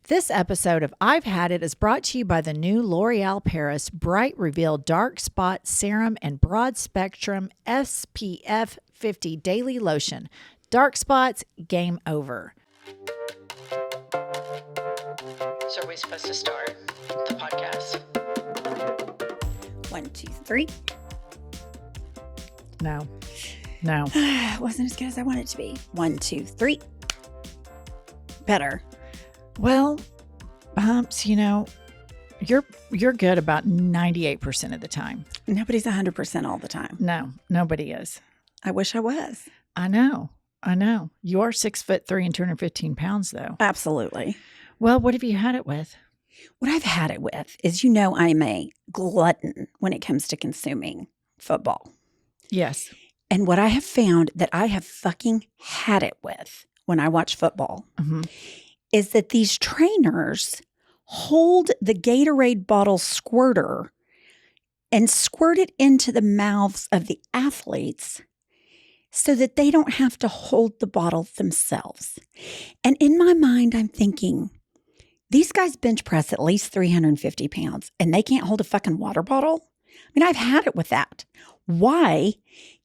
This episode of I've Had It is brought to you by the new L'Oreal Paris Bright Reveal Dark Spot Serum and Broad Spectrum SPF 50 Daily Lotion. Dark spots, game over. So are we supposed to start the podcast? 1, 2, 3. No. It wasn't as good as I wanted it to be. 1, 2, 3. Better. Well, Bumps, you're good about 98% of the time. Nobody's 100% all the time. No, nobody is. I wish I was. I know. You are 6'3" and 215 pounds, though. Absolutely. Well, what have you had it with? What I've had it with is, I'm a glutton when it comes to consuming football. Yes. And what I have found that I have fucking had it with when I watch football is that these trainers hold the Gatorade bottle squirter and squirt it into the mouths of the athletes so that they don't have to hold the bottle themselves. And in my mind, I'm thinking, these guys bench press at least 350 pounds and they can't hold a fucking water bottle? I mean, I've had it with that. Why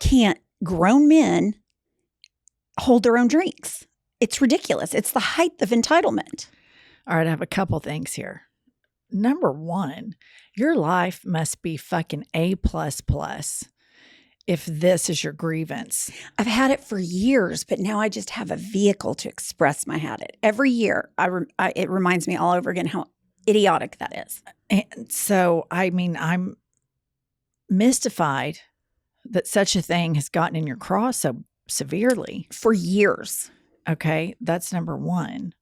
can't grown men hold their own drinks? It's ridiculous. It's the height of entitlement. All right, I have a couple things here. Number one, your life must be fucking A++ if this is your grievance. I've had it for years, but now I just have a vehicle to express my had it. Every year, it reminds me all over again how idiotic that is. And so, I'm mystified that such a thing has gotten in your craw so severely. For years. Okay, that's number one.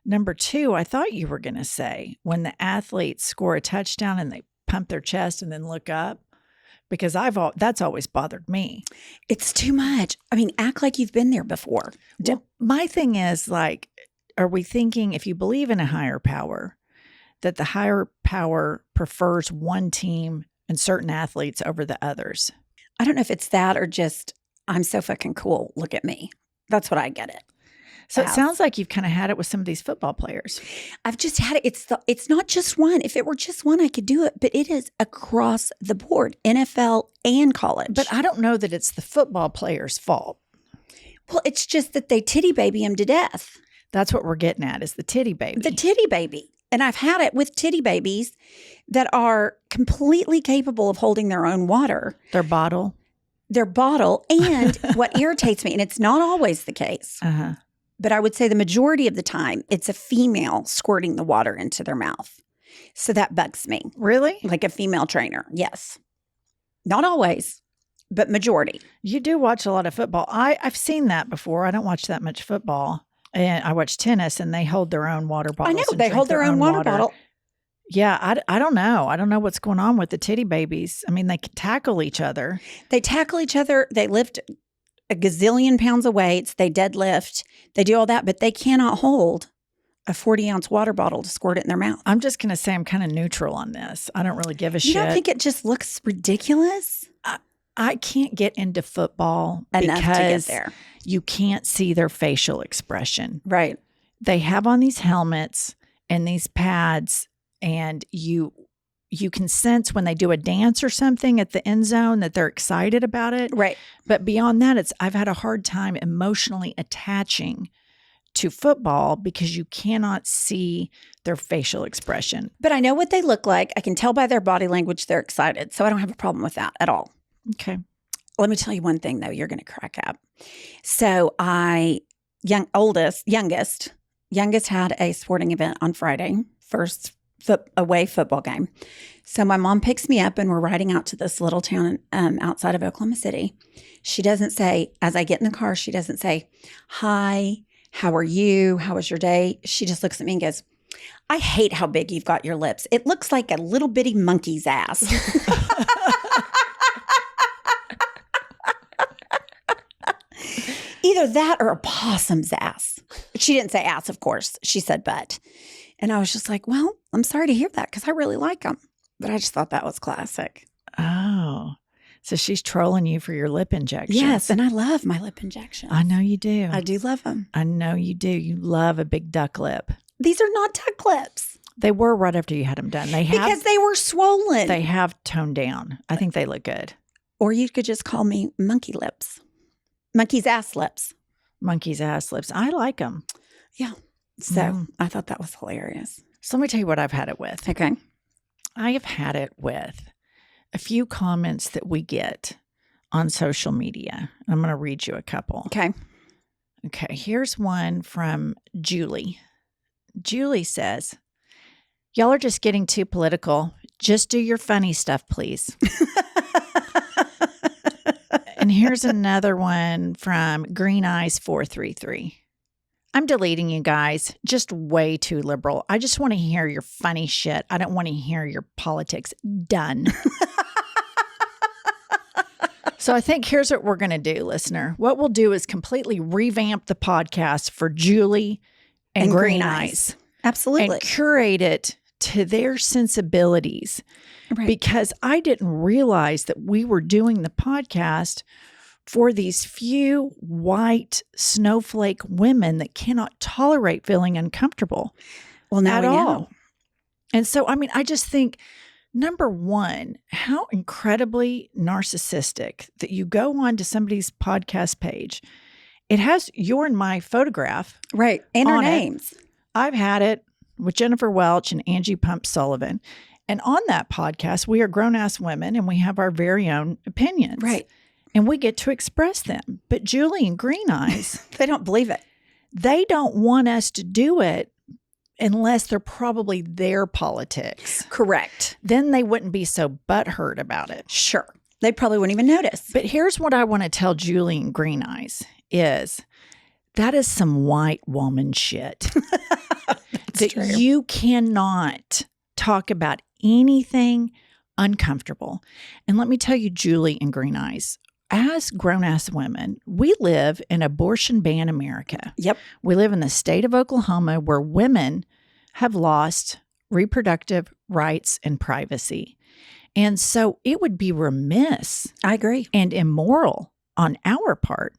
Number two, I thought you were going to say when the athletes score a touchdown and they pump their chest and then look up, because that's always bothered me. It's too much. Act like you've been there before. Well, my thing is, are we thinking if you believe in a higher power, that the higher power prefers one team and certain athletes over the others? I don't know if it's that or just, I'm so fucking cool. Look at me. That's what I get it. So it sounds like you've kind of had it with some of these football players. I've just had it. It's not just one. If it were just one, I could do it. But it is across the board, NFL and college. But I don't know that it's the football players' fault. Well, it's just that they titty baby him to death. That's what we're getting at, is the titty baby. The titty baby. And I've had it with titty babies that are completely capable of holding their own water. Their bottle. And what irritates me, and it's not always the case, but I would say the majority of the time, it's a female squirting the water into their mouth. So that bugs me. Really? Like a female trainer, yes. Not always, but majority. You do watch a lot of football. I've seen that before. I don't watch that much football. And I watch tennis, and they hold their own water bottles. I know, they hold their own water bottle. Yeah, I don't know. I don't know what's going on with the titty babies. They can tackle each other. They tackle each other. They lift a gazillion pounds of weights. They deadlift. They do all that, but they cannot hold a 40-ounce water bottle to squirt it in their mouth. I'm just going to say I'm kind of neutral on this. I don't really give a shit. You don't think it just looks ridiculous? I can't get into football enough because to get there. You can't see their facial expression. Right. They have on these helmets and these pads, and you can sense when they do a dance or something at the end zone that they're excited about it. Right. But beyond that, I've had a hard time emotionally attaching to football because you cannot see their facial expression. But I know what they look like. I can tell by their body language they're excited. So I don't have a problem with that at all. Okay. Let me tell you one thing, though. You're going to crack up. So youngest had a sporting event on Friday, first away football game. So my mom picks me up and we're riding out to this little town outside of Oklahoma City. She doesn't say, as I get in the car, she doesn't say, "Hi, how are you? How was your day?" She just looks at me and goes, "I hate how big you've got your lips. It looks like a little bitty monkey's ass." Either that or a possum's ass. She didn't say ass, of course. She said butt. And I was just like, well, I'm sorry to hear that because I really like them. But I just thought that was classic. Oh, so she's trolling you for your lip injections. Yes, and I love my lip injections. I know you do. I do love them. I know you do. You love a big duck lip. These are not tuck lips. They were right after you had them done. Because they were swollen. They have toned down. I think they look good. Or you could just call me monkey lips. Monkey's ass lips. Monkey's ass lips. I like them. Yeah. So I thought that was hilarious. So let me tell you what I've had it with. Okay. I have had it with a few comments that we get on social media. I'm going to read you a couple. Okay. Okay. Here's one from Julie. Julie says, y'all are just getting too political. Just do your funny stuff, please. And here's another one from Green Eyes 433. I'm deleting you guys. Just way too liberal. I just want to hear your funny shit. I don't want to hear your politics. Done. So I think here's what we're going to do, listener. What we'll do is completely revamp the podcast for Julie and Green Eyes. Absolutely. And curate it to their sensibilities. Right. Because I didn't realize that we were doing the podcast for these few white snowflake women that cannot tolerate feeling uncomfortable. Well, now at we all. know. And so, I mean, I just think, number one, how incredibly narcissistic that you go on to somebody's podcast page. It has your and my photograph. Right. And our on it. names. I've had it with Jennifer Welch and Angie Pump Sullivan. And on that podcast, we are grown-ass women and we have our very own opinions. Right. And we get to express them. But Julie and Green Eyes, They don't believe it. they don't want us to do it unless they're probably their politics. Correct. Then they wouldn't be so butthurt about it. Sure. They probably wouldn't even notice. But here's what I want to tell Julie and Green Eyes is that is some white woman shit. That true. you cannot talk about anything uncomfortable. And let me tell you, Julie and Green Eyes, as grown-ass women, we live in abortion ban America. Yep. We live in the state of Oklahoma where women have lost reproductive rights and privacy. And so it would be remiss I agree. and immoral on our part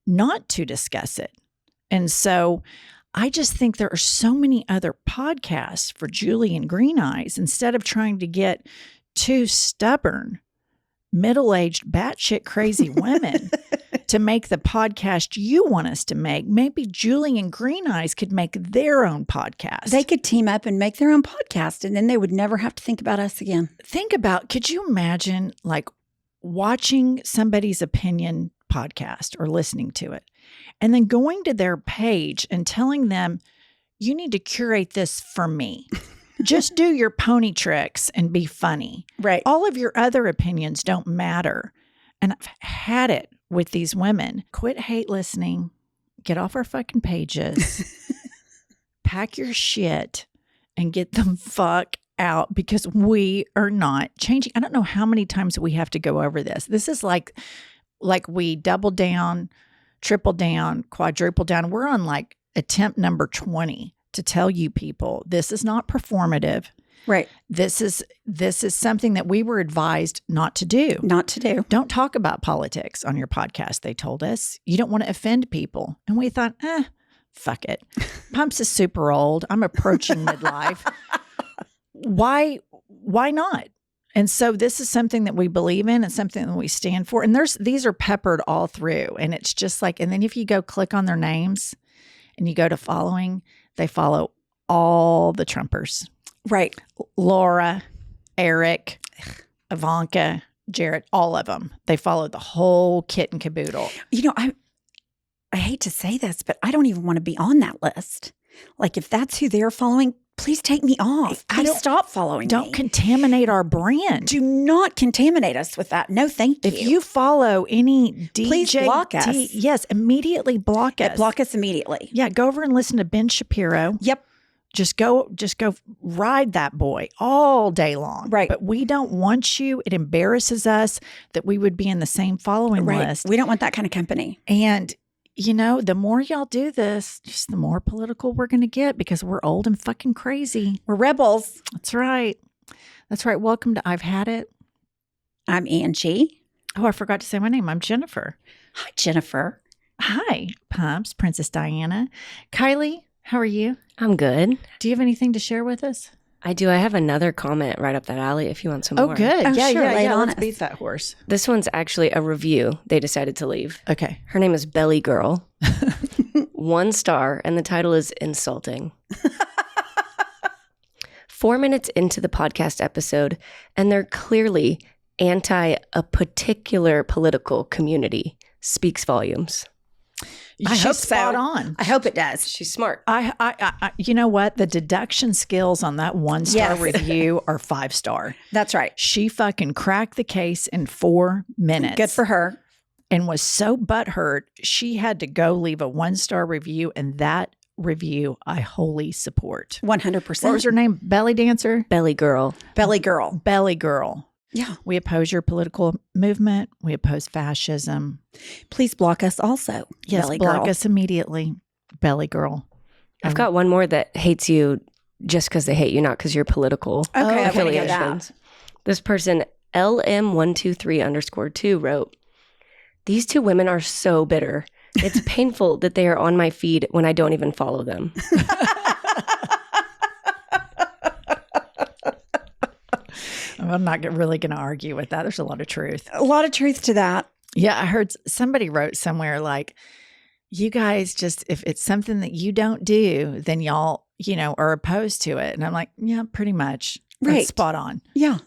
not to discuss it. And so I just think there are so many other podcasts for Julie and Green Eyes. Instead of trying to get two stubborn, middle-aged, batshit crazy women to make the podcast you want us to make, maybe Julie and Green Eyes could make their own podcast. They could team up and make their own podcast, and then they would never have to think about us again. Think about, could you imagine like watching somebody's opinion podcast or listening to it and then going to their page and telling them, you need to curate this for me. Just do your pony tricks and be funny. Right. All of your other opinions don't matter. And I've had it with these women. Quit hate listening. Get off our fucking pages. Pack your shit and get the fuck out because we are not changing. I don't know how many times we have to go over this. This is like we double down, triple down, quadruple down. We're on like attempt number 20 to tell you people this is not performative. Right. This is something that we were advised not to do. Not to do. Don't talk about politics on your podcast, they told us. You don't want to offend people. And we thought, fuck it. Pumps is super old. I'm approaching midlife. Why not? And so this is something that we believe in and something that we stand for. And these are peppered all through. And it's just like, and then if you go click on their names and you go to following, they follow all the Trumpers. Right. Laura, Eric, Ivanka, Jared, all of them. They follow the whole kit and caboodle. You know, I hate to say this, but I don't even want to be on that list. Like if that's who they're following, please take me off. Please stop following Don't me. contaminate our brand. Do not contaminate us with that. No, thank you. If you follow any DJ, Please block us. Yes, immediately block us. Block us immediately. Yeah, go over and listen to Ben Shapiro. Yep. Just go ride that boy all day long. Right. But we don't want you. It embarrasses us that we would be in the same following list. We don't want that kind of company. And, you know, the more y'all do this, just the more political we're going to get because we're old and fucking crazy. We're rebels. That's right. That's right. Welcome to I've Had It. I'm Angie. Oh, I forgot to say my name. I'm Jennifer. Hi, Jennifer. Hi, Pumps, Princess Diana. Kylie, how are you? I'm good. Do you have anything to share with us? I do. I have another comment right up that alley if you want some Oh, more. good. Oh, yeah, sure, lay it yeah. on Let's us. beat that horse. This one's actually a review they decided to leave. Okay. Her name is Belly Girl. 1 star, and the title is Insulting. 4 minutes into the podcast episode, and they're clearly anti a particular political community. Speaks volumes. She's hope so. spot on. I hope it does. She's smart. I you know what? The deduction skills on that 1-star Yes. review are 5-star. That's right. She fucking cracked the case in 4 minutes. Good for her. And was so butthurt, she had to go leave a 1-star review, and that review I wholly support. 100%. What was her name? Belly dancer? Belly Girl. Belly girl. Belly girl. Yeah. We oppose your political movement. We oppose fascism. Please block us also. Yes, Belly block girl. us immediately. Belly girl. I've got one more that hates you just because they hate you, not because you're political Okay, I wanna get affiliations. This person, LM123_2, wrote, "These 2 women are so bitter. It's painful that they are on my feed when I don't even follow them." I'm not really going to argue with that. There's a lot of truth. A lot of truth to that. Yeah, I heard somebody wrote somewhere like, you guys just, if it's something that you don't do, then y'all, are opposed to it. And I'm like, yeah, pretty much. That's Right. spot on. Yeah.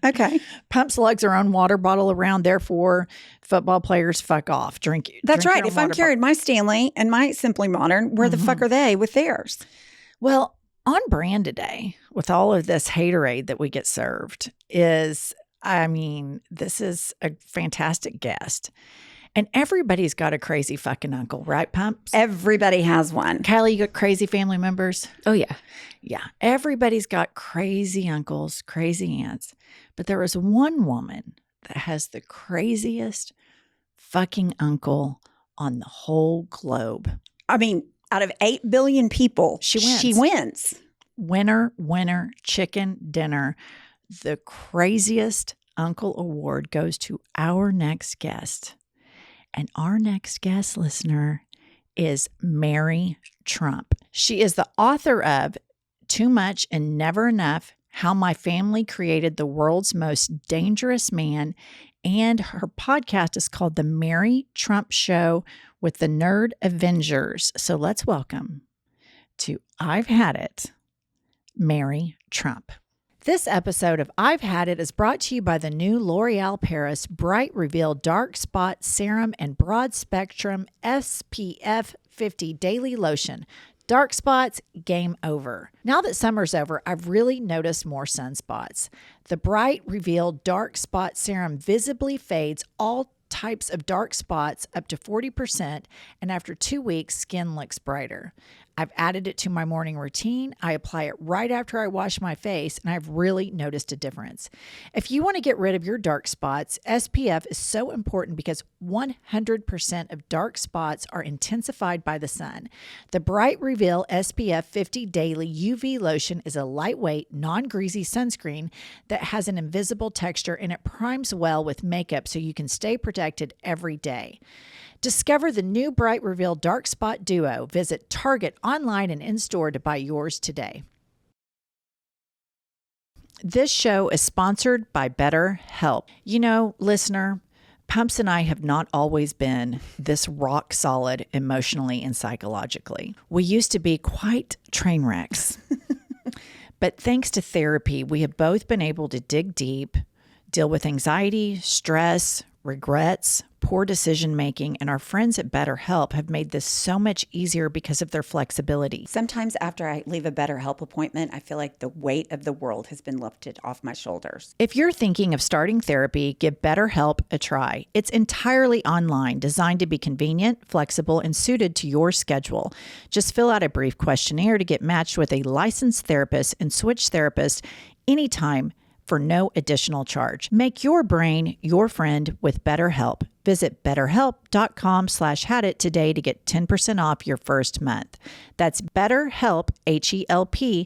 Okay. Pumps lugs their own water bottle around. Therefore, football players fuck off. Drink. That's drink right. your own If I'm water carrying my Stanley and my Simply Modern, where the fuck are they with theirs? Well, on brand today, with all of this haterade that we get served, is, this is a fantastic guest. And everybody's got a crazy fucking uncle, right, Pumps? Everybody has one. Kylie, you got crazy family members? Oh, yeah. Yeah. Everybody's got crazy uncles, crazy aunts. But there is one woman that has the craziest fucking uncle on the whole globe. I mean, out of 8 billion people, She wins. She wins. Winner, chicken dinner. The craziest uncle award goes to our next guest. And our next guest listener is Mary Trump. She is the author of Too Much and Never Enough: How My Family Created the World's Most Dangerous Man. And her podcast is called The Mary Trump Show with the Nerd Avengers. So let's welcome to I've Had It, Mary Trump. This episode of I've Had It is brought to you by the new L'Oreal Paris Bright Reveal Dark Spot Serum and Broad Spectrum SPF 50 Daily Lotion. Dark spots, game over. Now that summer's over, I've really noticed more sunspots. The Bright Reveal Dark Spot Serum visibly fades all types of dark spots up to 40%, and after 2 weeks, skin looks brighter. I've added it to my morning routine. I apply it right after I wash my face, and I've really noticed a difference. If you want to get rid of your dark spots, SPF is so important because 100% of dark spots are intensified by the sun. The Bright Reveal SPF 50 Daily UV Lotion is a lightweight, non-greasy sunscreen that has an invisible texture, and it primes well with makeup so you can stay protected every day. Discover the new Bright Reveal Dark Spot Duo. Visit Target online and in-store to buy yours today. This show is sponsored by BetterHelp. You know, listener, Pumps and I have not always been this rock solid emotionally and psychologically. We used to be quite train wrecks. But thanks to therapy, we have both been able to dig deep, deal with anxiety, stress, regrets, poor decision making, and our friends at BetterHelp have made this so much easier because of their flexibility. Sometimes after I leave a BetterHelp appointment, I feel like the weight of the world has been lifted off my shoulders. If you're thinking of starting therapy, give BetterHelp a try. It's entirely online, designed to be convenient, flexible, and suited to your schedule. Just fill out a brief questionnaire to get matched with a licensed therapist and switch therapists anytime for no additional charge. Make your brain your friend with BetterHelp. Visit betterhelp.com/hadit today to get 10% off your first month. That's BetterHelp, HELP.com/hadit.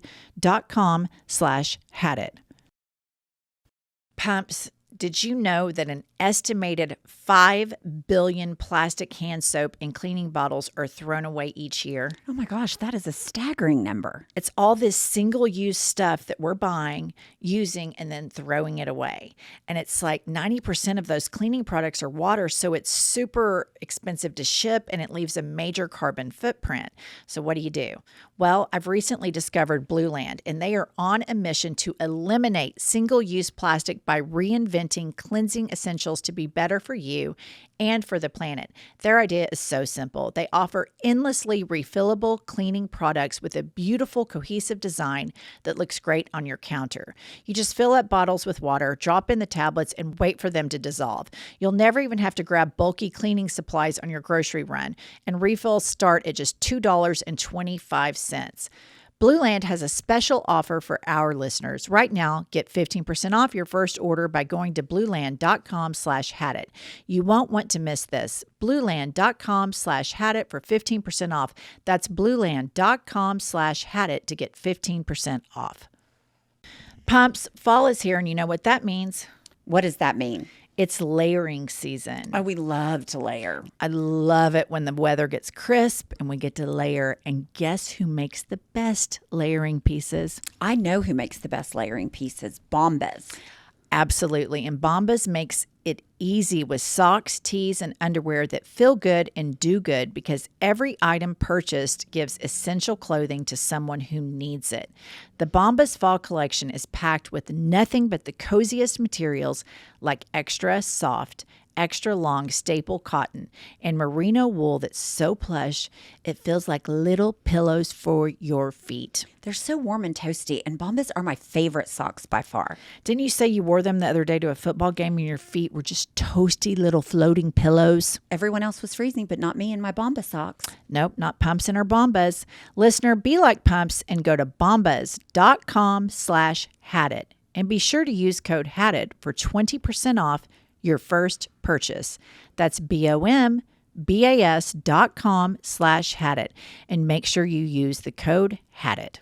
Pumps, did you know that an estimated 5 billion plastic hand soap and cleaning bottles are thrown away each year? Oh my gosh, that is a staggering number. It's all this single-use stuff that we're buying, using, and then throwing it away. And it's like 90% of those cleaning products are water, so it's super expensive to ship, and it leaves a major carbon footprint. So what do? Well, I've recently discovered Blueland, and they are on a mission to eliminate single-use plastic by reinventing cleansing essentials to be better for you and for the planet. Their idea is so simple. They offer endlessly refillable cleaning products with a beautiful, cohesive design that looks great on your counter. You just fill up bottles with water, drop in the tablets, and wait for them to dissolve. You'll never even have to grab bulky cleaning supplies on your grocery run, and refills start at just $2.25. Blueland has a special offer for our listeners. Right now, get 15% off your first order by going to blueland.com/hadit. You won't want to miss this. Blueland.com/hadit for 15% off. That's blueland.com/hadit to get 15% off. Pumps, fall is here, and you know what that means? What does that mean? It's layering season. Oh, we love to layer. I love it when the weather gets crisp and we get to layer. And guess who makes the best layering pieces? I know who makes the best layering pieces, Bombas. Absolutely. And Bombas makes it easy with socks, tees, and underwear that feel good and do good because every item purchased gives essential clothing to someone who needs it. The Bombas Fall Collection is packed with nothing but the coziest materials like extra soft, extra long staple cotton and merino wool that's so plush it feels like little pillows for your feet. They're so warm and toasty, and Bombas are my favorite socks by far. Didn't you say you wore them the other day to a football game and your feet were just toasty little floating pillows? Everyone else was freezing, but not me in my Bombas socks. Nope, not Pumps in our Bombas. Listener, be like Pumps and go to bombas.com/hadit and be sure to use code HADIT for 20% off your first purchase. That's BOMBAS.com/hadit and make sure you use the code HADIT.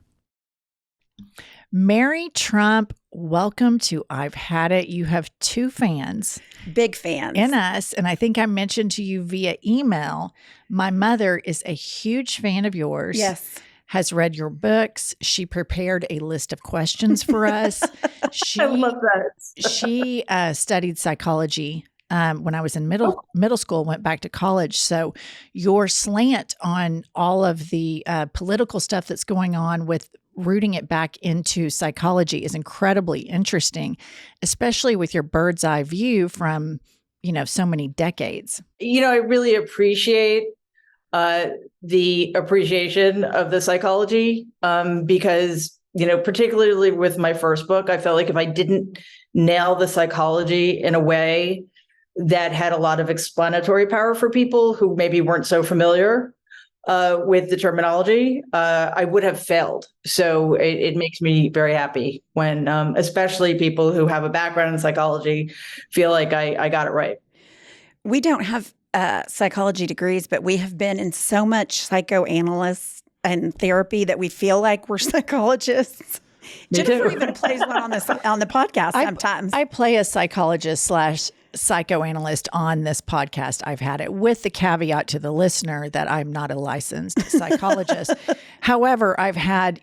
Mary Trump, welcome to I've Had It. You have two fans. Big fans. In us, and I think I mentioned to you via email, my mother is a huge fan of yours. Yes. Has read your books. She prepared a list of questions for us. I love that. She studied psychology when I was in middle school, went back to college. So your slant on all of the political stuff that's going on with rooting it back into psychology is incredibly interesting, especially with your bird's eye view from, so many decades. I really appreciate the appreciation of the psychology because, particularly with my first book, I felt like if I didn't nail the psychology in a way that had a lot of explanatory power for people who maybe weren't so familiar with the terminology, I would have failed. So it makes me very happy when especially people who have a background in psychology feel like I got it right. We don't have psychology degrees, but we have been in so much psychoanalysts and therapy that we feel like we're psychologists. Jennifer even plays one on the podcast sometimes. I play a psychologist / psychoanalyst on this podcast. I've had it with the caveat to the listener that I'm not a licensed psychologist. However, I've had,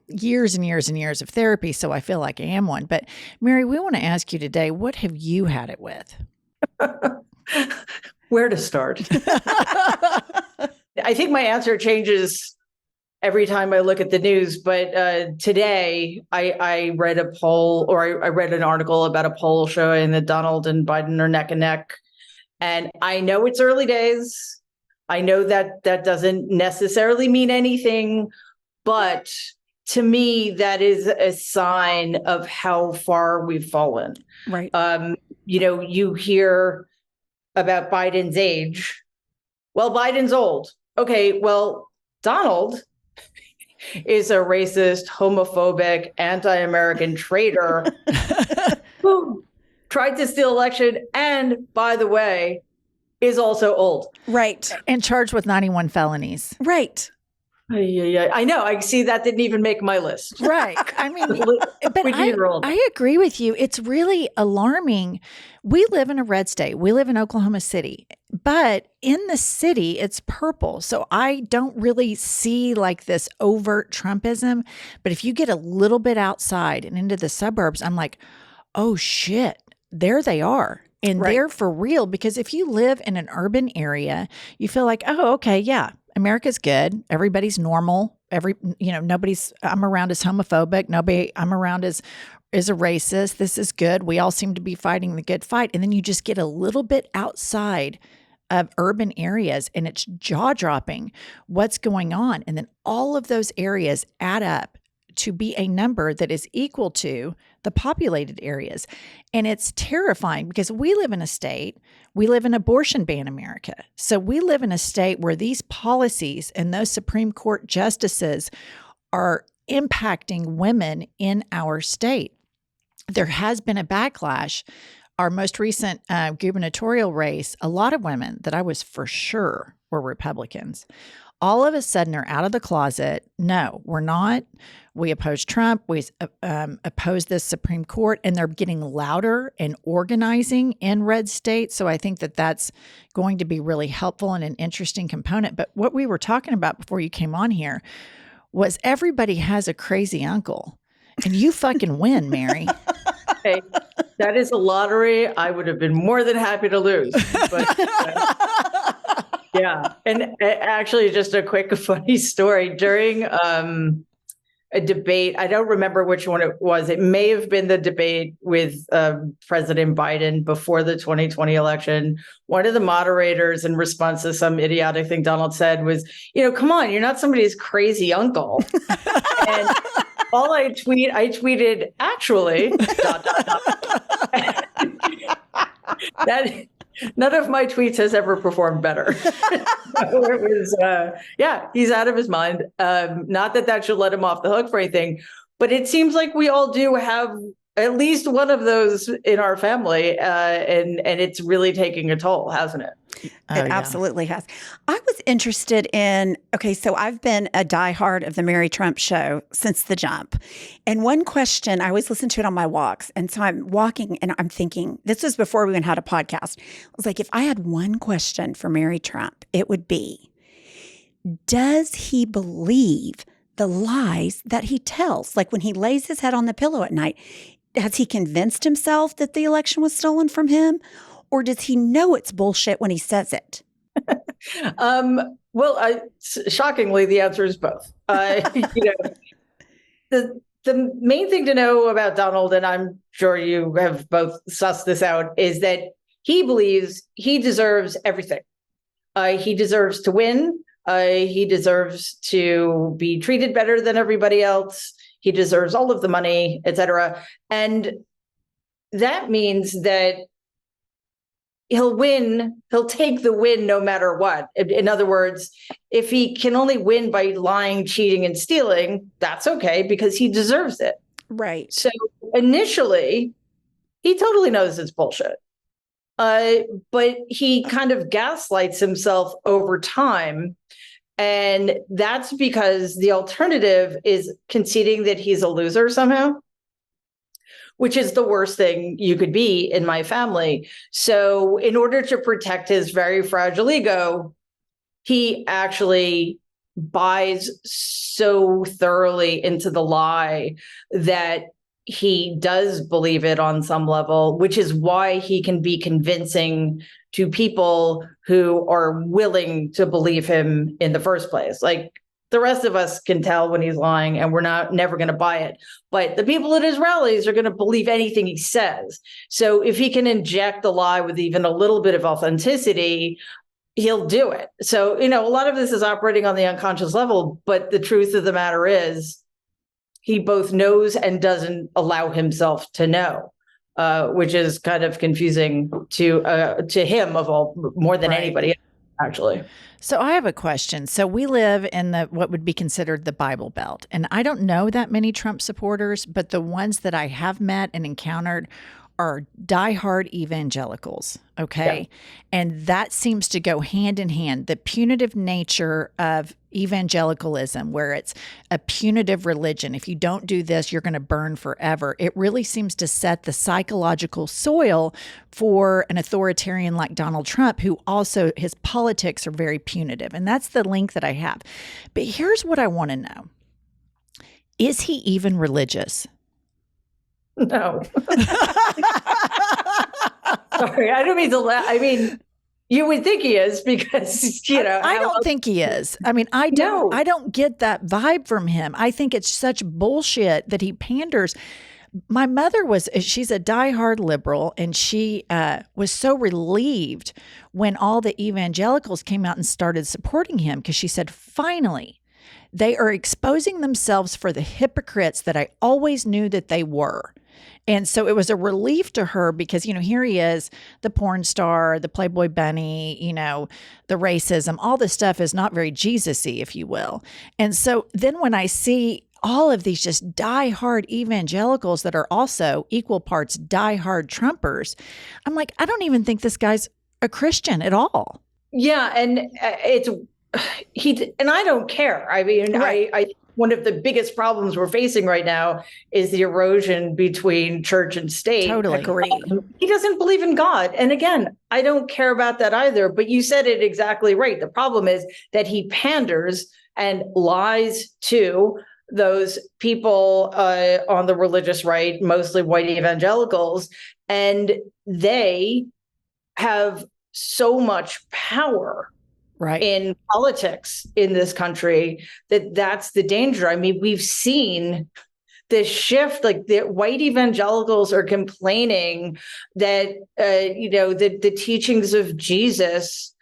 years and years and years of therapy, so I feel like I am one. But Mary, we want to ask you today, what have you had it with? Where to start? I think my answer changes every time I look at the news. But today I read a poll, or I read an article about a poll showing that Donald and Biden are neck and neck. And I know it's early days. I know that doesn't necessarily mean anything. But to me, that is a sign of how far we've fallen. Right. You hear about Biden's age. Well, Biden's old. Okay, well, Donald is a racist, homophobic, anti-American traitor who tried to steal election and, by the way, is also old. Right. And charged with 91 felonies. Right. Yeah. I know. I see that didn't even make my list. Right. I mean, but I I agree with you. It's really alarming. We live in a red state. We live in Oklahoma City, but in the city, it's purple. So I don't really see like this overt Trumpism. But if you get a little bit outside and into the suburbs, I'm like, oh shit, there they are. And they're for real. Because if you live in an urban area, you feel like, oh, okay, yeah, America's good. Everybody's normal. Nobody's I'm around is homophobic. Nobody I'm around is a racist. This is good. We all seem to be fighting the good fight. And then you just get a little bit outside of urban areas and it's jaw-dropping what's going on. And then all of those areas add up to be a number that is equal to the populated areas. And it's terrifying because we live in abortion ban America. So we live in a state where these policies and those Supreme Court justices are impacting women in our state. There has been a backlash. Our most recent gubernatorial race, a lot of women that I was for sure were Republicans, all of a sudden are out of the closet. No, we're not. We oppose Trump. We oppose this Supreme Court, and they're getting louder and organizing in red states. So I think that that's going to be really helpful and an interesting component. But what we were talking about before you came on here was everybody has a crazy uncle, and you fucking win, Mary. Hey, that is a lottery I would have been more than happy to lose. But, yeah. And actually, just a quick funny story. During a debate, I don't remember which one it was. It may have been the debate with President Biden before the 2020 election. One of the moderators, in response to some idiotic thing Donald said, was, come on, you're not somebody's crazy uncle. And all I tweeted, actually, ... that none of my tweets has ever performed better. So it was, he's out of his mind. Not that should let him off the hook for anything, but it seems like we all do have at least one of those in our family, and it's really taking a toll, hasn't it? It absolutely has. I was interested in, so I've been a diehard of the Mary Trump show since the jump. And one question, I always listen to it on my walks. And so I'm walking and I'm thinking, this was before we even had a podcast. I was like, if I had one question for Mary Trump, it would be, does he believe the lies that he tells? Like when he lays his head on the pillow at night, has he convinced himself that the election was stolen from him? Or does he know it's bullshit when he says it? Shockingly, the answer is both. The main thing to know about Donald, and I'm sure you have both sussed this out, is that he believes he deserves everything. He deserves to win. He deserves to be treated better than everybody else. He deserves all of the money, et cetera. And that means that he'll win. He'll take the win no matter what. In other words, if he can only win by lying, cheating, and stealing, that's okay because he deserves it. Right. So initially, he totally knows it's bullshit. But he kind of gaslights himself over time. And that's because the alternative is conceding that he's a loser somehow, which is the worst thing you could be in my family. So in order to protect his very fragile ego, he actually buys so thoroughly into the lie that he does believe it on some level, which is why he can be convincing to people who are willing to believe him in the first place. Like the rest of us can tell when he's lying and we're never going to buy it. But the people at his rallies are going to believe anything he says. So if he can inject the lie with even a little bit of authenticity, he'll do it. So, a lot of this is operating on the unconscious level, but the truth of the matter is he both knows and doesn't allow himself to know, which is kind of confusing to him more than anybody else, actually. So I have a question. So we live in what would be considered the Bible Belt, and I don't know that many Trump supporters, but the ones that I have met and encountered are diehard evangelicals. Okay. Yeah. And that seems to go hand in hand. The punitive nature of evangelicalism, where it's a punitive religion. If you don't do this, you're going to burn forever. It really seems to set the psychological soil for an authoritarian like Donald Trump, who also, his politics are very punitive. And that's the link that I have. But here's what I want to know. Is he even religious? No. Sorry, I don't mean to laugh. I mean, you would think he is because, I don't think he is. I mean, I don't get that vibe from him. I think it's such bullshit that he panders. My mother she's a diehard liberal, and she was so relieved when all the evangelicals came out and started supporting him, because she said, finally, they are exposing themselves for the hypocrites that I always knew that they were. And so it was a relief to her because, here he is, the porn star, the Playboy bunny, the racism, all this stuff is not very Jesus-y, if you will. And so then when I see all of these just diehard evangelicals that are also equal parts diehard Trumpers, I'm like, I don't even think this guy's a Christian at all. Yeah. And and I don't care. I mean, right. I one of the biggest problems we're facing right now is the erosion between church and state. Totally agree. He doesn't believe in God. And again, I don't care about that either, but you said it exactly right. The problem is that he panders and lies to those people on the religious right, mostly white evangelicals, and they have so much power in politics in this country that's the danger. I mean, we've seen this shift, like the white evangelicals are complaining that, the teachings of Jesus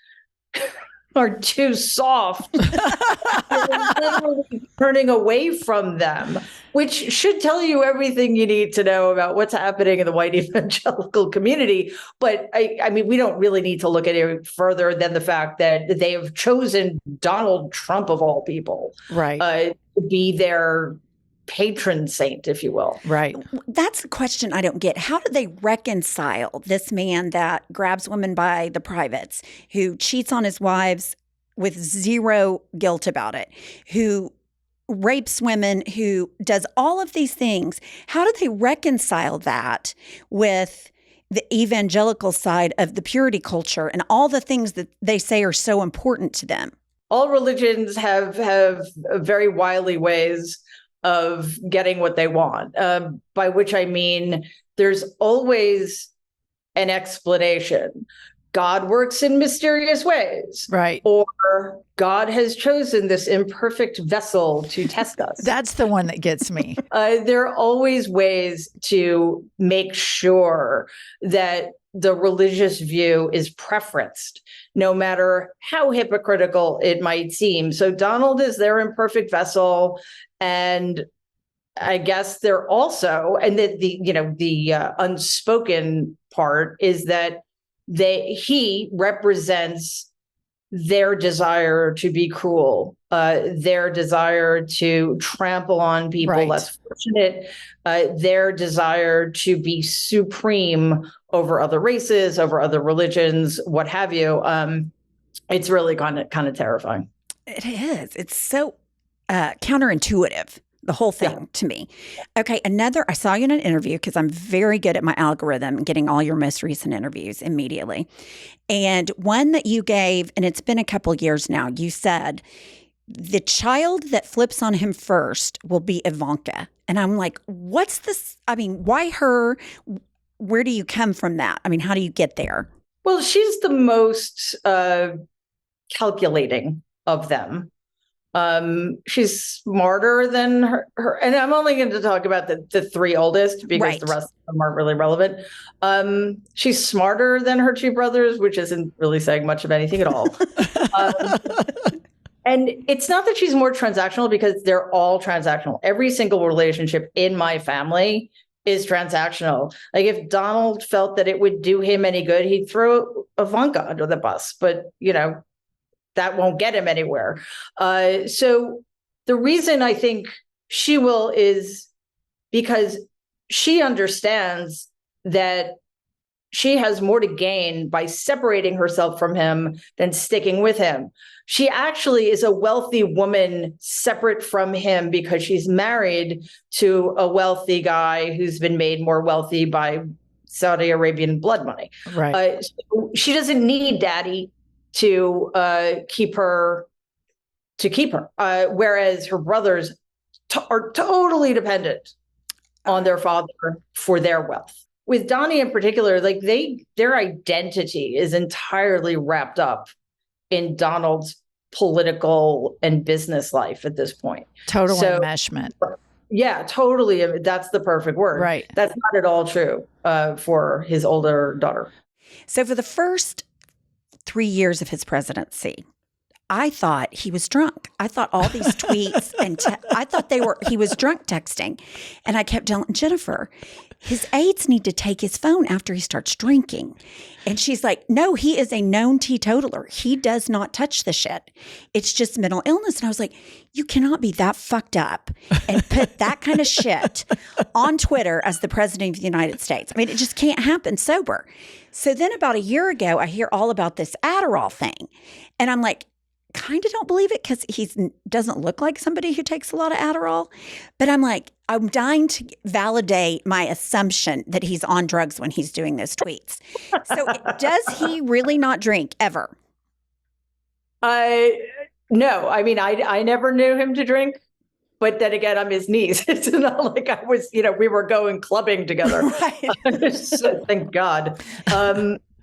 are too soft. They're literally turning away from them, which should tell you everything you need to know about what's happening in the white evangelical community. But I mean, we don't really need to look at it further than the fact that they have chosen Donald Trump, of all people, to be their patron saint, if you will. Right. That's the question I don't get. How do they reconcile this man that grabs women by the privates, who cheats on his wives with zero guilt about it, who rapes women, who does all of these things? How do they reconcile that with the evangelical side of the purity culture and all the things that they say are so important to them? All religions have very wily ways of getting what they want, by which I mean there's always an explanation. God works in mysterious ways. Right. Or God has chosen this imperfect vessel to test us. That's the one that gets me. There are always ways to make sure that the religious view is preferenced, no matter how hypocritical it might seem. So Donald is their imperfect vessel. And I guess they're also, and the unspoken part is that he represents their desire to be cruel, their desire to trample on people less fortunate, their desire to be supreme over other races, over other religions, what have you. It's really kind of terrifying. It is. It's so counterintuitive, the whole thing to me. Okay, I saw you in an interview, because I'm very good at my algorithm, getting all your most recent interviews immediately. And one that you gave, and it's been a couple years now, you said, the child that flips on him first will be Ivanka. And I'm like, what's this? I mean, why her? Where do you come from that? I mean, how do you get there? Well, she's the most calculating of them. She's smarter than her, and I'm only going to talk about the three oldest, because the rest of them aren't really relevant. She's smarter than her two brothers, which isn't really saying much of anything at all. And it's not that she's more transactional, because they're all transactional. Every single relationship in my family is transactional. Like, if Donald felt that it would do him any good, he'd throw Ivanka under the bus. But, that won't get him anywhere. So the reason I think she will is because she understands that she has more to gain by separating herself from him than sticking with him. She actually is a wealthy woman separate from him because she's married to a wealthy guy who's been made more wealthy by Saudi Arabian blood money. Right. So she doesn't need daddy to keep her. Whereas her brothers are totally dependent on their father for their wealth. With Donnie in particular, like their identity is entirely wrapped up in Donald's political and business life at this point. Total enmeshment. Yeah, totally. That's the perfect word. Right. That's not at all true for his older daughter. So for the first 3 years of his presidency, I thought he was drunk. I thought all these tweets and I thought he was drunk texting. And I kept telling Jennifer, his aides need to take his phone after he starts drinking. And she's like, no, he is a known teetotaler. He does not touch the shit. It's just mental illness. And I was like, you cannot be that fucked up and put that kind of shit on Twitter as the president of the United States. I mean, it just can't happen sober. So then about a year ago, I hear all about this Adderall thing. And I'm like, kind of don't believe it because he doesn't look like somebody who takes a lot of Adderall. But I'm like, I'm dying to validate my assumption that he's on drugs when he's doing those tweets. So does he really not drink ever? No, I mean, I never knew him to drink. But then again, I'm his niece. It's not like I was, we were going clubbing together. Right. So, thank God.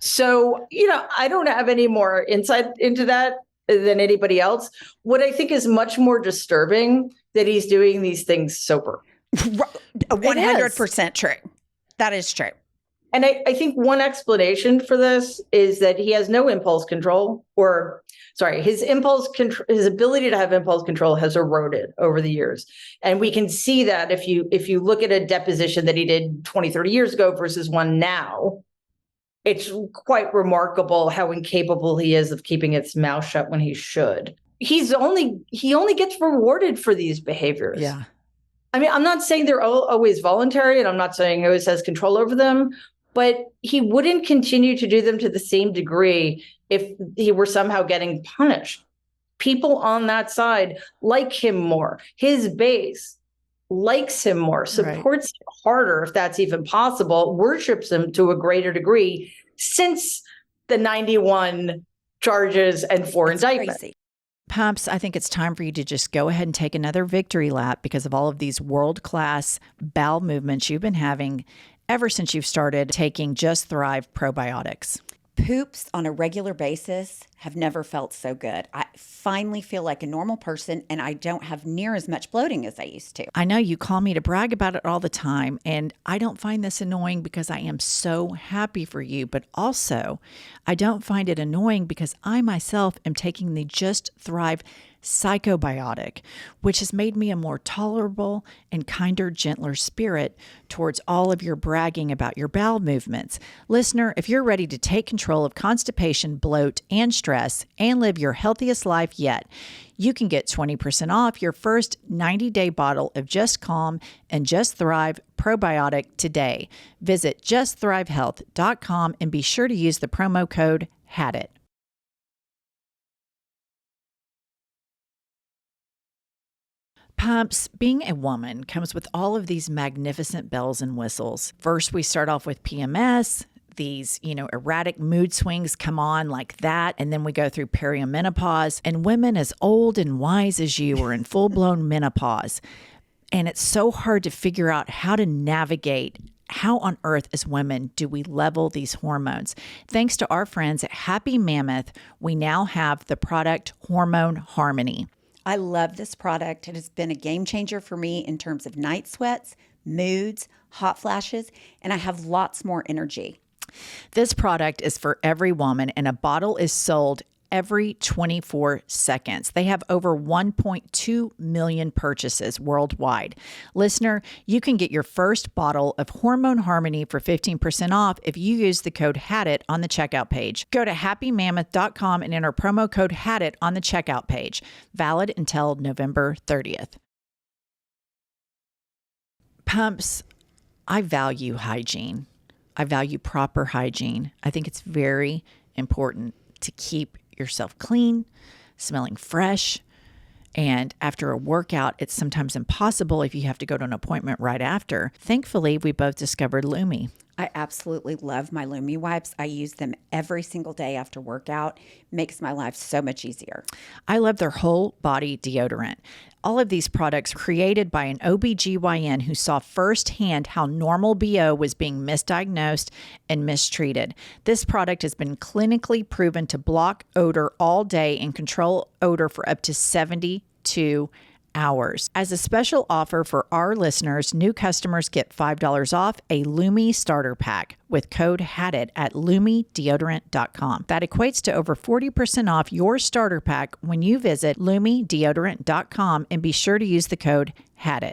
So, I don't have any more insight into that than anybody else. What I think is much more disturbing that he's doing these things sober. 100% true. That is true. And I think one explanation for this is that he has no impulse control, his ability to have impulse control has eroded over the years. And we can see that if you look at a deposition that he did 20, 30 years ago versus one now, it's quite remarkable how incapable he is of keeping his mouth shut when he should. He only gets rewarded for these behaviors. Yeah. I mean, I'm not saying they're always voluntary, and I'm not saying he always has control over them, but he wouldn't continue to do them to the same degree if he were somehow getting punished. People on that side like him more. His base likes him more, supports him harder, if that's even possible, worships him to a greater degree since the 91 charges and 4 indictments. Crazy. Pumps, I think it's time for you to just go ahead and take another victory lap because of all of these world-class bowel movements you've been having ever since you've started taking Just Thrive probiotics. Poops on a regular basis have never felt so good. I finally feel like a normal person and I don't have near as much bloating as I used to. I know you call me to brag about it all the time, and I don't find this annoying because I am so happy for you, but also I don't find it annoying because I myself am taking the Just Thrive psychobiotic, which has made me a more tolerable and kinder, gentler spirit towards all of your bragging about your bowel movements. Listener, if you're ready to take control of constipation, bloat, and stress, and live your healthiest life yet, you can get 20% off your first 90-day bottle of Just Calm and Just Thrive probiotic today. Visit justthrivehealth.com and be sure to use the promo code HADIT. Pumps, being a woman comes with all of these magnificent bells and whistles. First, we start off with PMS. These, erratic mood swings come on like that. And then we go through perimenopause. And women as old and wise as you are in full-blown menopause. And it's so hard to figure out how to navigate how on earth as women do we level these hormones. Thanks to our friends at Happy Mammoth, we now have the product Hormone Harmony. I love this product. It has been a game changer for me in terms of night sweats, moods, hot flashes, and I have lots more energy. This product is for every woman, and a bottle is sold every 24 seconds. They have over 1.2 million purchases worldwide. Listener, you can get your first bottle of Hormone Harmony for 15% off if you use the code HADIT on the checkout page. Go to happymammoth.com and enter promo code HADIT on the checkout page. Valid until November 30th. Pumps, I value hygiene. I value proper hygiene. I think it's very important to keep yourself clean, smelling fresh. And after a workout, it's sometimes impossible if you have to go to an appointment right after. Thankfully, we both discovered Lumi. I absolutely love my Lumi wipes. I use them every single day after workout. Makes my life so much easier. I love their whole body deodorant. All of these products created by an OBGYN who saw firsthand how normal BO was being misdiagnosed and mistreated. This product has been clinically proven to block odor all day and control odor for up to 72 hours. As a special offer for our listeners, new customers get $5 off a Lumi starter pack with code HADIT at LumiDeodorant.com. That equates to over 40% off your starter pack when you visit LumiDeodorant.com, and be sure to use the code HADIT.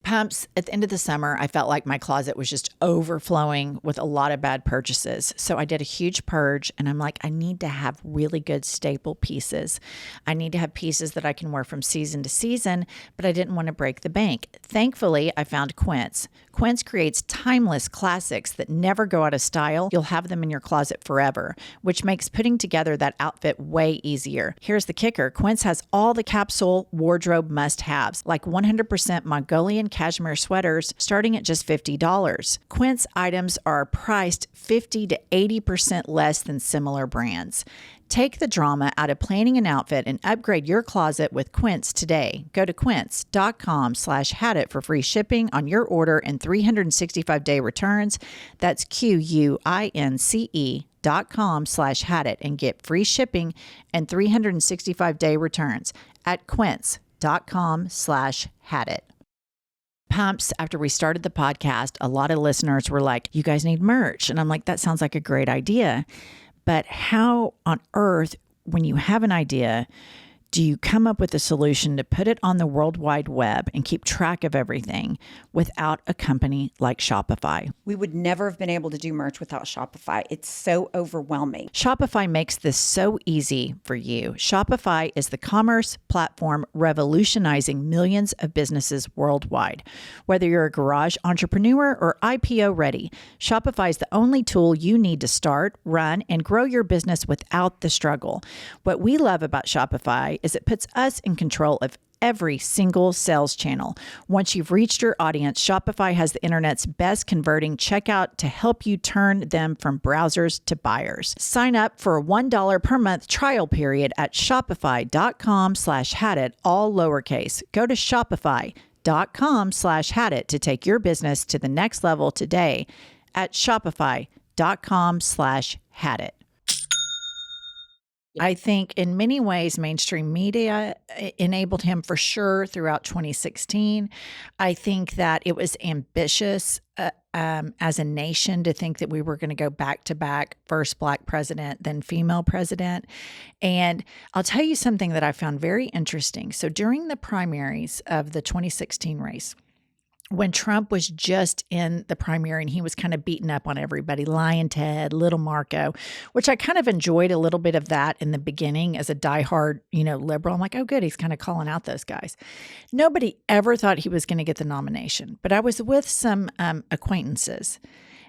Pumps, at the end of the summer, I felt like my closet was just overflowing with a lot of bad purchases. So I did a huge purge, and I'm like, I need to have really good staple pieces. I need to have pieces that I can wear from season to season, but I didn't want to break the bank. Thankfully, I found Quince. Quince creates timeless classics that never go out of style. You'll have them in your closet forever, which makes putting together that outfit way easier. Here's the kicker. Quince has all the capsule wardrobe must-haves, like 100% Mongolian cashmere sweaters starting at just $50. Quince items are priced 50 to 80% less than similar brands. Take the drama out of planning an outfit and upgrade your closet with Quince today. Go to quince.com/hadit for free shipping on your order and 365-day returns. That's QUINCE.com/hadit and get free shipping and 365-day returns at quince.com/hadit. Pumps, after we started the podcast, a lot of listeners were like, you guys need merch. And I'm like, that sounds like a great idea. But how on earth, when you have an idea, do you come up with a solution to put it on the World Wide Web and keep track of everything without a company like Shopify? We would never have been able to do merch without Shopify. It's so overwhelming. Shopify makes this so easy for you. Shopify is the commerce platform revolutionizing millions of businesses worldwide. Whether you're a garage entrepreneur or IPO ready, Shopify is the only tool you need to start, run, and grow your business without the struggle. What we love about Shopify is it puts us in control of every single sales channel. Once you've reached your audience, Shopify has the internet's best converting checkout to help you turn them from browsers to buyers. Sign up for a $1 per month trial period at shopify.com/hadit, all lowercase. Go to shopify.com/hadit to take your business to the next level today at shopify.com/hadit. I think in many ways, mainstream media enabled him for sure throughout 2016. I think that it was ambitious as a nation to think that we were going to go back to back, first Black president, then female president. And I'll tell you something that I found very interesting. So during the primaries of the 2016 race, when Trump was just in the primary and he was kind of beating up on everybody, Lion Ted, Little Marco, which I kind of enjoyed a little bit of that in the beginning as a diehard, liberal. I'm like, oh, good. He's kind of calling out those guys. Nobody ever thought he was going to get the nomination. But I was with some acquaintances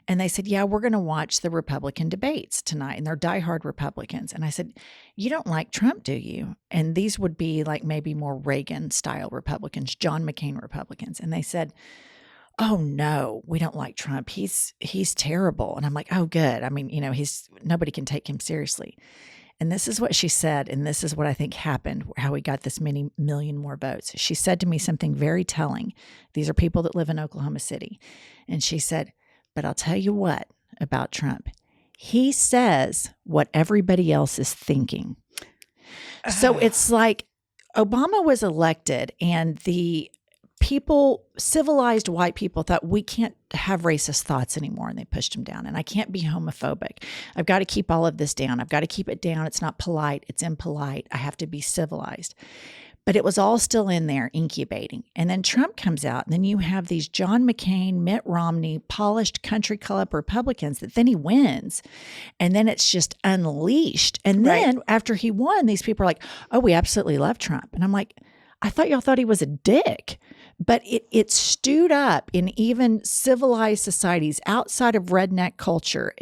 and they said, yeah, we're going to watch the Republican debates tonight. And they're diehard Republicans. And I said, you don't like Trump, do you? And these would be like maybe more Reagan style Republicans, John McCain Republicans. And they said, oh no, we don't like Trump. He's terrible. And I'm like, oh, good. I mean, nobody can take him seriously. And this is what she said. And this is what I think happened, how we got this many million more votes. She said to me something very telling. These are people that live in Oklahoma City. And she said, but I'll tell you what about Trump. He says what everybody else is thinking. So it's like Obama was elected and the people, civilized white people, thought we can't have racist thoughts anymore, and they pushed him down. And I can't be homophobic. I've got to keep all of this down. I've got to keep it down. It's not polite. It's impolite. I have to be civilized. But it was all still in there incubating. And then Trump comes out, and then you have these John McCain, Mitt Romney, polished country club Republicans that then he wins. And then it's just unleashed. And then after he won, these people are like, oh, we absolutely love Trump. And I'm like, I thought y'all thought he was a dick. But it stewed up in even civilized societies outside of redneck culture.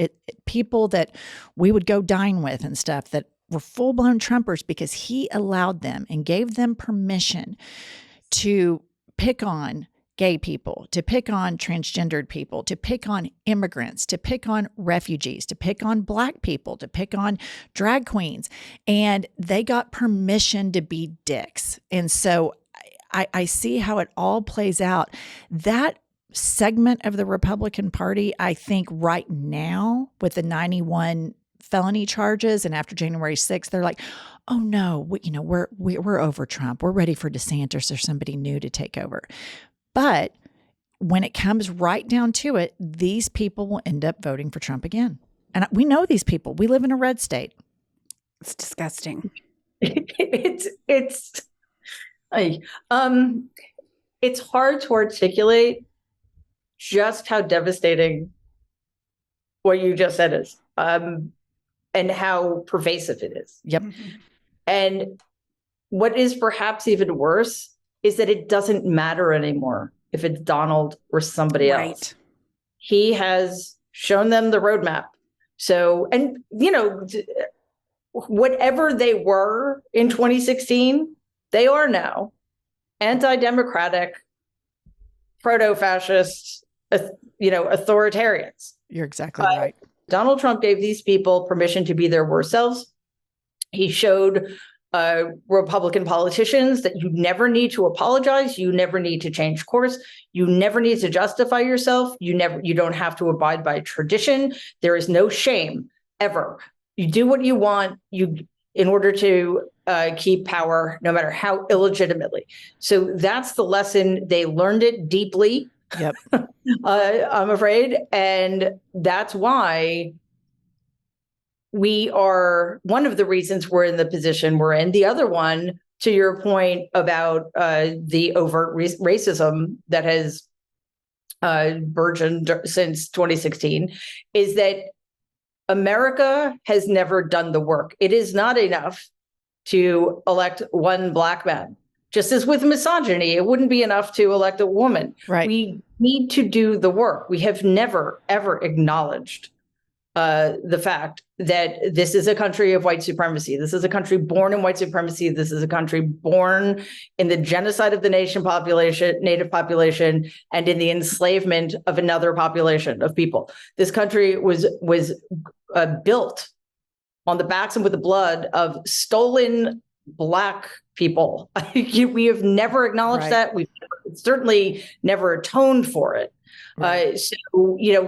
People that we would go dine with and stuff that were full-blown Trumpers because he allowed them and gave them permission to pick on gay people, to pick on transgendered people, to pick on immigrants, to pick on refugees, to pick on Black people, to pick on drag queens. And they got permission to be dicks. And so I see how it all plays out. That segment of the Republican Party, I think right now with the 91 felony charges and after January 6th, they're like, oh no, we're over Trump. We're ready for DeSantis or somebody new to take over. But when it comes right down to it, these people will end up voting for Trump again. And we know these people. We live in a red state. It's disgusting. It's hard to articulate just how devastating what you just said is, and how pervasive it is. Yep. And what is perhaps even worse is that it doesn't matter anymore if it's Donald or somebody else. He has shown them the roadmap. So, and whatever they were in 2016, they are now anti-democratic, proto-fascist, authoritarians. You're exactly right. Donald Trump gave these people permission to be their worst selves. He showed Republican politicians that you never need to apologize. You never need to change course. You never need to justify yourself. You don't have to abide by tradition. There is no shame ever. You do what you want in order to keep power, no matter how illegitimately. So that's the lesson. They learned it deeply. Yep. I'm afraid. And that's why we are, one of the reasons we're in the position we're in. The other one, to your point about the overt racism that has burgeoned since 2016, is that America has never done the work. It is not enough to elect one Black man. Just as with misogyny, it wouldn't be enough to elect a woman. Right. We need to do the work. We have never, ever acknowledged the fact that this is a country of white supremacy. This is a country born in white supremacy. This is a country born in the genocide of the native population, and in the enslavement of another population of people. This country was built on the backs and with the blood of stolen Black people. We have never acknowledged that. We've certainly never atoned for it. Right. So,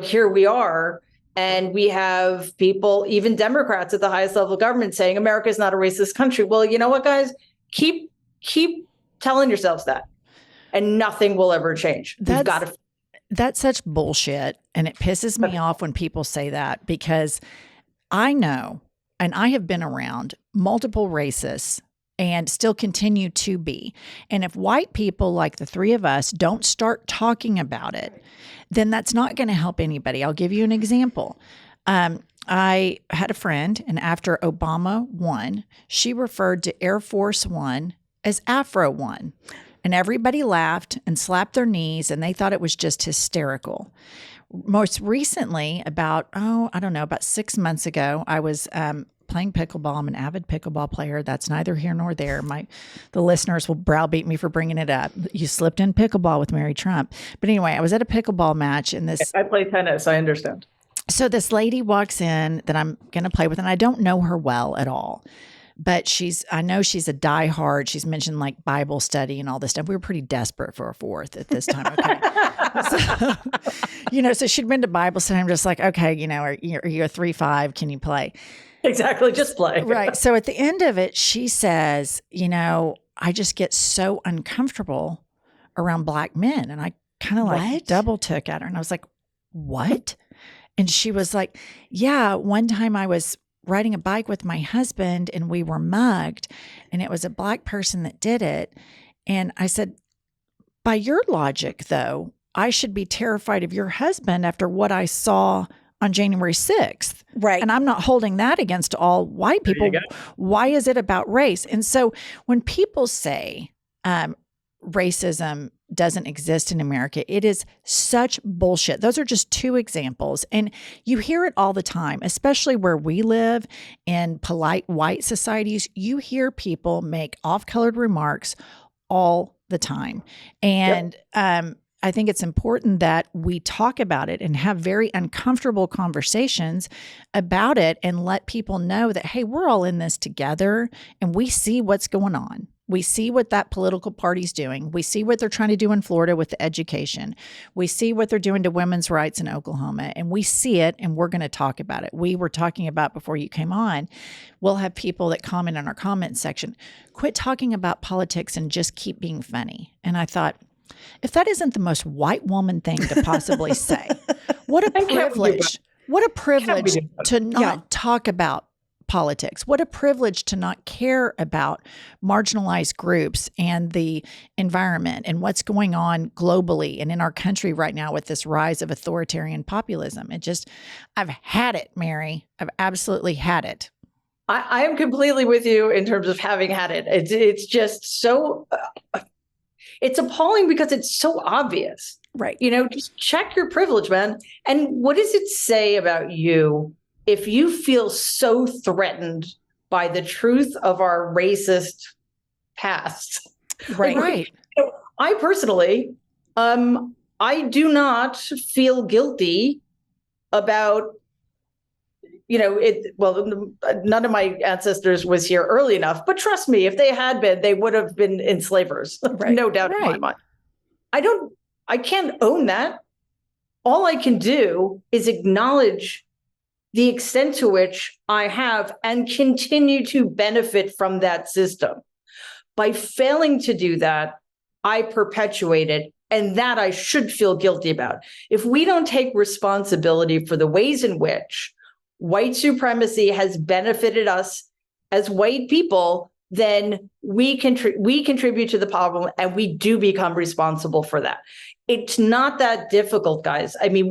here we are. And we have people, even Democrats at the highest level of government, saying America is not a racist country. Well, you know what, guys? Keep telling yourselves that, and nothing will ever change. That's such bullshit. And it pisses me off when people say that, because I know, and I have been around multiple racists and still continue to be. And if white people like the three of us don't start talking about it, then that's not going to help anybody. I'll give you an example. I had a friend, and after Obama won, she referred to Air Force One as Afro One. And everybody laughed and slapped their knees, and they thought it was just hysterical. Most recently, about 6 months ago, I was playing pickleball. I'm an avid pickleball player. That's neither here nor there. The listeners will browbeat me for bringing it up. You slipped in pickleball with Mary Trump. But anyway, I was at a pickleball match, and I play tennis. I understand. So this lady walks in that I'm going to play with, and I don't know her well at all. But I know she's a diehard. She's mentioned like Bible study and all this stuff. We were pretty desperate for a fourth at this time. Okay. So she'd been to Bible study. I'm just like, okay, are you a 3-5? Can you play? Exactly. Just play. Right. So at the end of it, she says, I just get so uncomfortable around Black men. And I kind of like double took at her. And I was like, what? And she was like, yeah, one time I was riding a bike with my husband and we were mugged, and it was a Black person that did it. And I said, by your logic, though, I should be terrified of your husband after what I saw on January 6th. Right. And I'm not holding that against all white people. Why is it about race? And so when people say racism doesn't exist in America. It is such bullshit. Those are just two examples. And you hear it all the time, especially where we live in polite white societies. You hear people make off-colored remarks all the time. And I think it's important that we talk about it and have very uncomfortable conversations about it and let people know that, hey, we're all in this together and we see what's going on. We see what that political party's doing. We see what they're trying to do in Florida with the education. We see what they're doing to women's rights in Oklahoma, and we see it, and we're going to talk about it. We were talking about before you came on, we'll have people that comment in our comment section, quit talking about politics and just keep being funny. And I thought, if that isn't the most white woman thing to possibly say, what a privilege. What a privilege to not talk about politics. What a privilege to not care about marginalized groups and the environment and what's going on globally and in our country right now with this rise of authoritarian populism. I've had it, Mary. I've absolutely had it. I am completely with you in terms of having had it. It's just so, it's appalling because it's so obvious. Right. Just check your privilege, man. And what does it say about you if you feel so threatened by the truth of our racist past? Right. I personally, I do not feel guilty about, none of my ancestors was here early enough, but trust me, if they had been, they would have been enslavers. Right. No doubt in my mind. I can't own that. All I can do is acknowledge the extent to which I have and continue to benefit from that system. By failing to do that, I perpetuate it, and that I should feel guilty about. If we don't take responsibility for the ways in which white supremacy has benefited us as white people, then we contribute to the problem, and we do become responsible for that. It's not that difficult, guys. I mean,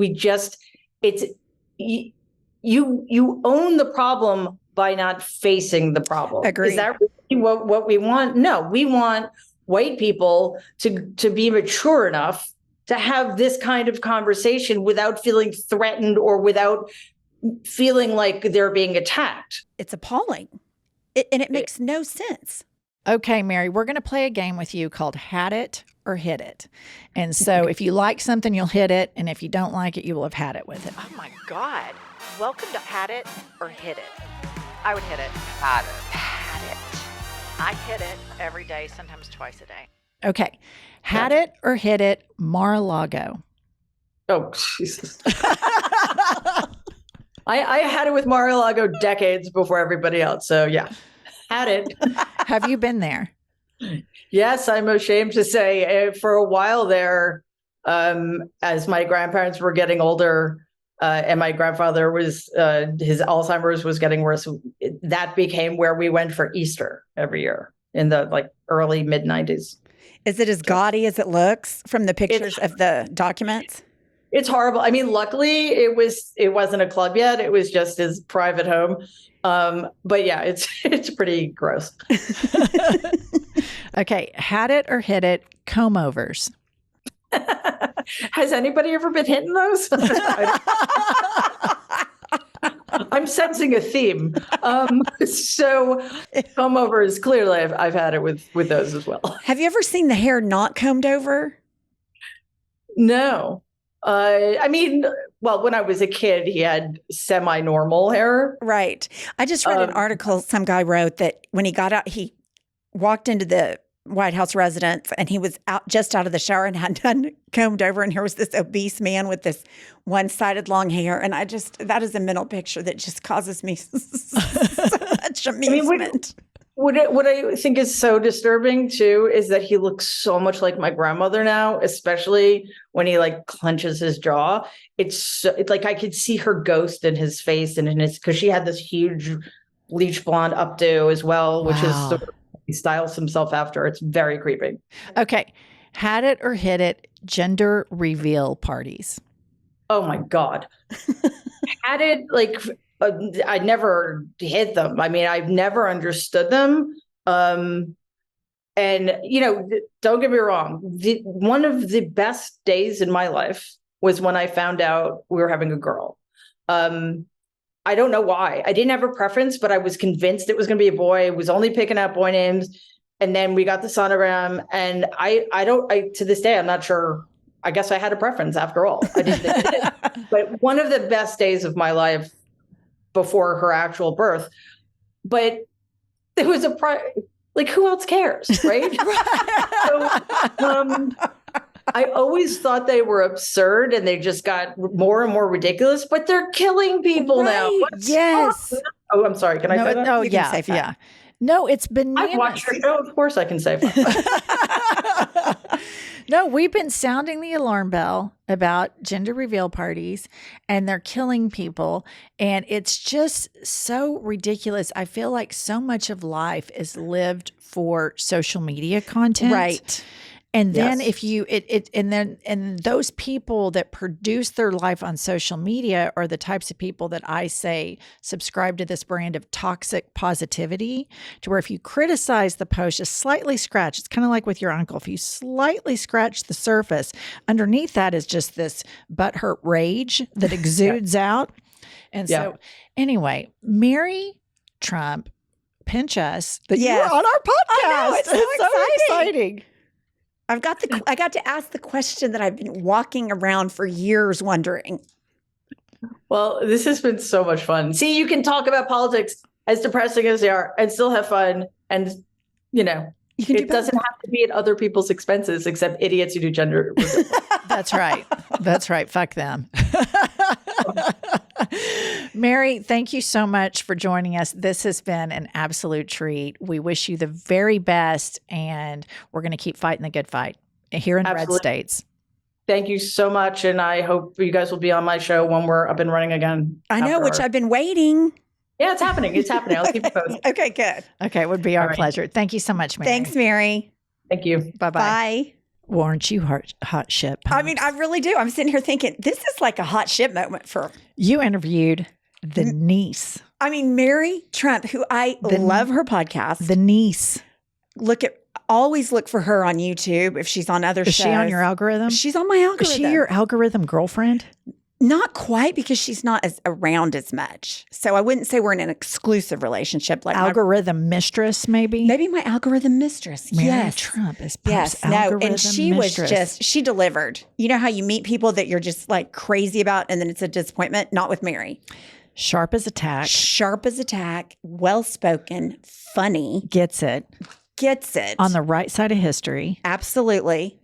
you own the problem by not facing the problem. Agreed. Is that really what we want? No, we want white people to be mature enough to have this kind of conversation without feeling threatened or without feeling like they're being attacked. It's appalling. And it makes no sense. Okay, Mary, we're going to play a game with you called Had It or Hit It. And so if you like something, you'll hit it. And if you don't like it, you will have had it with it. Oh my God. Welcome to Had It or Hit It. I would hit it. Had it. I hit it every day, sometimes twice a day. Okay. Had it or hit it, Mar-a-Lago. Oh, Jesus. I had it with Mar-a-Lago decades before everybody else. So yeah, had it. Have you been there? Yes, I'm ashamed to say for a while there, as my grandparents were getting older, and my grandfather was, his Alzheimer's was getting worse. That became where we went for Easter every year in the early mid-90s. Is it as gaudy as it looks from the pictures of the documents? It's horrible. I mean, luckily it wasn't a club yet. It was just his private home. But yeah, it's pretty gross. Okay. Had it or hit it, comb overs. Has anybody ever been hitting those? I'm sensing a theme. So comb overs, clearly I've had it with those as well. Have you ever seen the hair not combed over? No. I mean, well, when I was a kid, he had semi-normal hair. Right. I just read an article some guy wrote that when he got out, he walked into the White House residence and he was just out of the shower and had done combed over, and here was this obese man with this one-sided long hair. And that is a mental picture that just causes me such amusement. What I think is so disturbing too is that he looks so much like my grandmother now, especially when he clenches his jaw. It's like I could see her ghost in his face and because she had this huge bleach blonde updo as well, which is sort of, he styles himself after. It's very creepy. Okay. Had it or hit it, gender reveal parties. Oh my God. Had it I never hit them. I mean, I've never understood them. And, don't get me wrong. One of the best days in my life was when I found out we were having a girl. I don't know why. I didn't have a preference, but I was convinced it was going to be a boy. I was only picking out boy names. And then we got the sonogram. And I to this day, I'm not sure. I guess I had a preference after all. I did. But one of the best days of my life before her actual birth. But there was who else cares, right? So, I always thought they were absurd and they just got more and more ridiculous, but they're killing people now. Yes. Oh, I'm sorry. Can I say that? No, yeah. No, it's bananas. I've watched your show. Of course I can say No, we've been sounding the alarm bell about gender reveal parties and they're killing people. And it's just so ridiculous. I feel like so much of life is lived for social media content. Right. And then and those people that produce their life on social media are the types of people that I say subscribe to this brand of toxic positivity, to where if you criticize the post, just slightly scratch, it's kind of like with your uncle. If you slightly scratch the surface, underneath that is just this butthurt rage that exudes out. And so anyway, Mary Trump, pinch us that you're on our podcast. I know, it's so exciting. I got to ask the question that I've been walking around for years wondering. Well, this has been so much fun. See, you can talk about politics as depressing as they are and still have fun. And, it doesn't have to be at other people's expenses, except idiots who do gender. That's right. That's right. Fuck them. Mary, thank you so much for joining us. This has been an absolute treat. We wish you the very best, and we're going to keep fighting the good fight here in red states. Thank you so much, and I hope you guys will be on my show when we're up and running again. I know, which I've been waiting. Yeah, it's happening. It's happening. I'll keep you posted. Okay, good. Okay, it would be our pleasure. Thank you so much, Mary. Thanks, Mary. Thank you. Bye-bye. Bye. Weren't you hot shit pumps? I mean, I really do. I'm sitting here thinking, this is like a hot shit moment for... You interviewed the niece. I mean, Mary Trump, who I love her podcast. The niece. Always look for her on YouTube if she's on other shows. Is she on your algorithm? She's on my algorithm. Is she your algorithm girlfriend? Not quite, because she's not around as much. So I wouldn't say we're in an exclusive relationship. Like algorithm mistress, maybe? Maybe my algorithm mistress. Mary Trump is Pop's algorithm and she mistress. she delivered. You know how you meet people that you're just like crazy about and then it's a disappointment? Not with Mary. Sharp as a tack. Sharp as a tack. Well-spoken. Funny. Gets it. On the right side of history. Absolutely.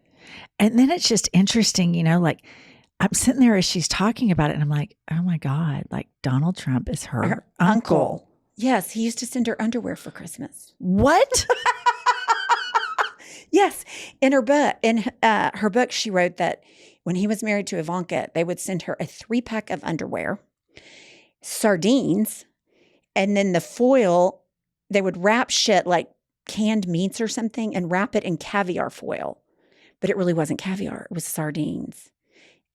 And then it's just interesting, I'm sitting there as she's talking about it and I'm like, oh my God, like Donald Trump is her uncle. Yes, he used to send her underwear for Christmas. What? Yes. In her book, she wrote that when he was married to Ivanka, they would send her a 3-pack of underwear, sardines, and then the foil, they would wrap shit like canned meats or something and wrap it in caviar foil. But it really wasn't caviar. It was sardines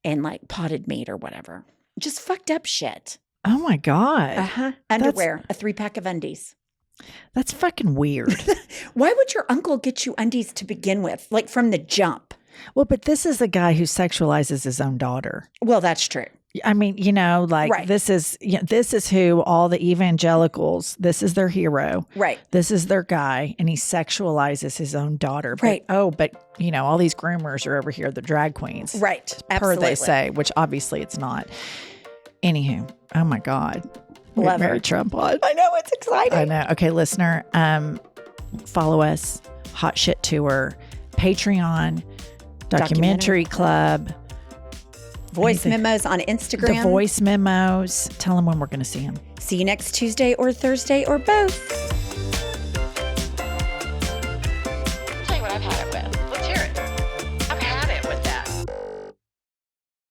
and like potted meat or whatever. Just fucked up shit. Oh my God. Uh-huh. Underwear, a 3-pack of undies. That's fucking weird. Why would your uncle get you undies to begin with? Like from the jump? Well, but this is a guy who sexualizes his own daughter. Well, that's true. I mean, right. This is who all the evangelicals, this is their hero. Right. This is their guy, and he sexualizes his own daughter. Right. But all these groomers are over here, the drag queens. Right. Per they say, which obviously it's not. Anywho, oh my God. Love Mary her. Trump on. I know, it's exciting. I know. Okay, listener, follow us, Hot Shit Tour, Patreon, Documentary Club. Voice memos on Instagram. The voice memos. Tell them when we're going to see them. See you next Tuesday or Thursday or both.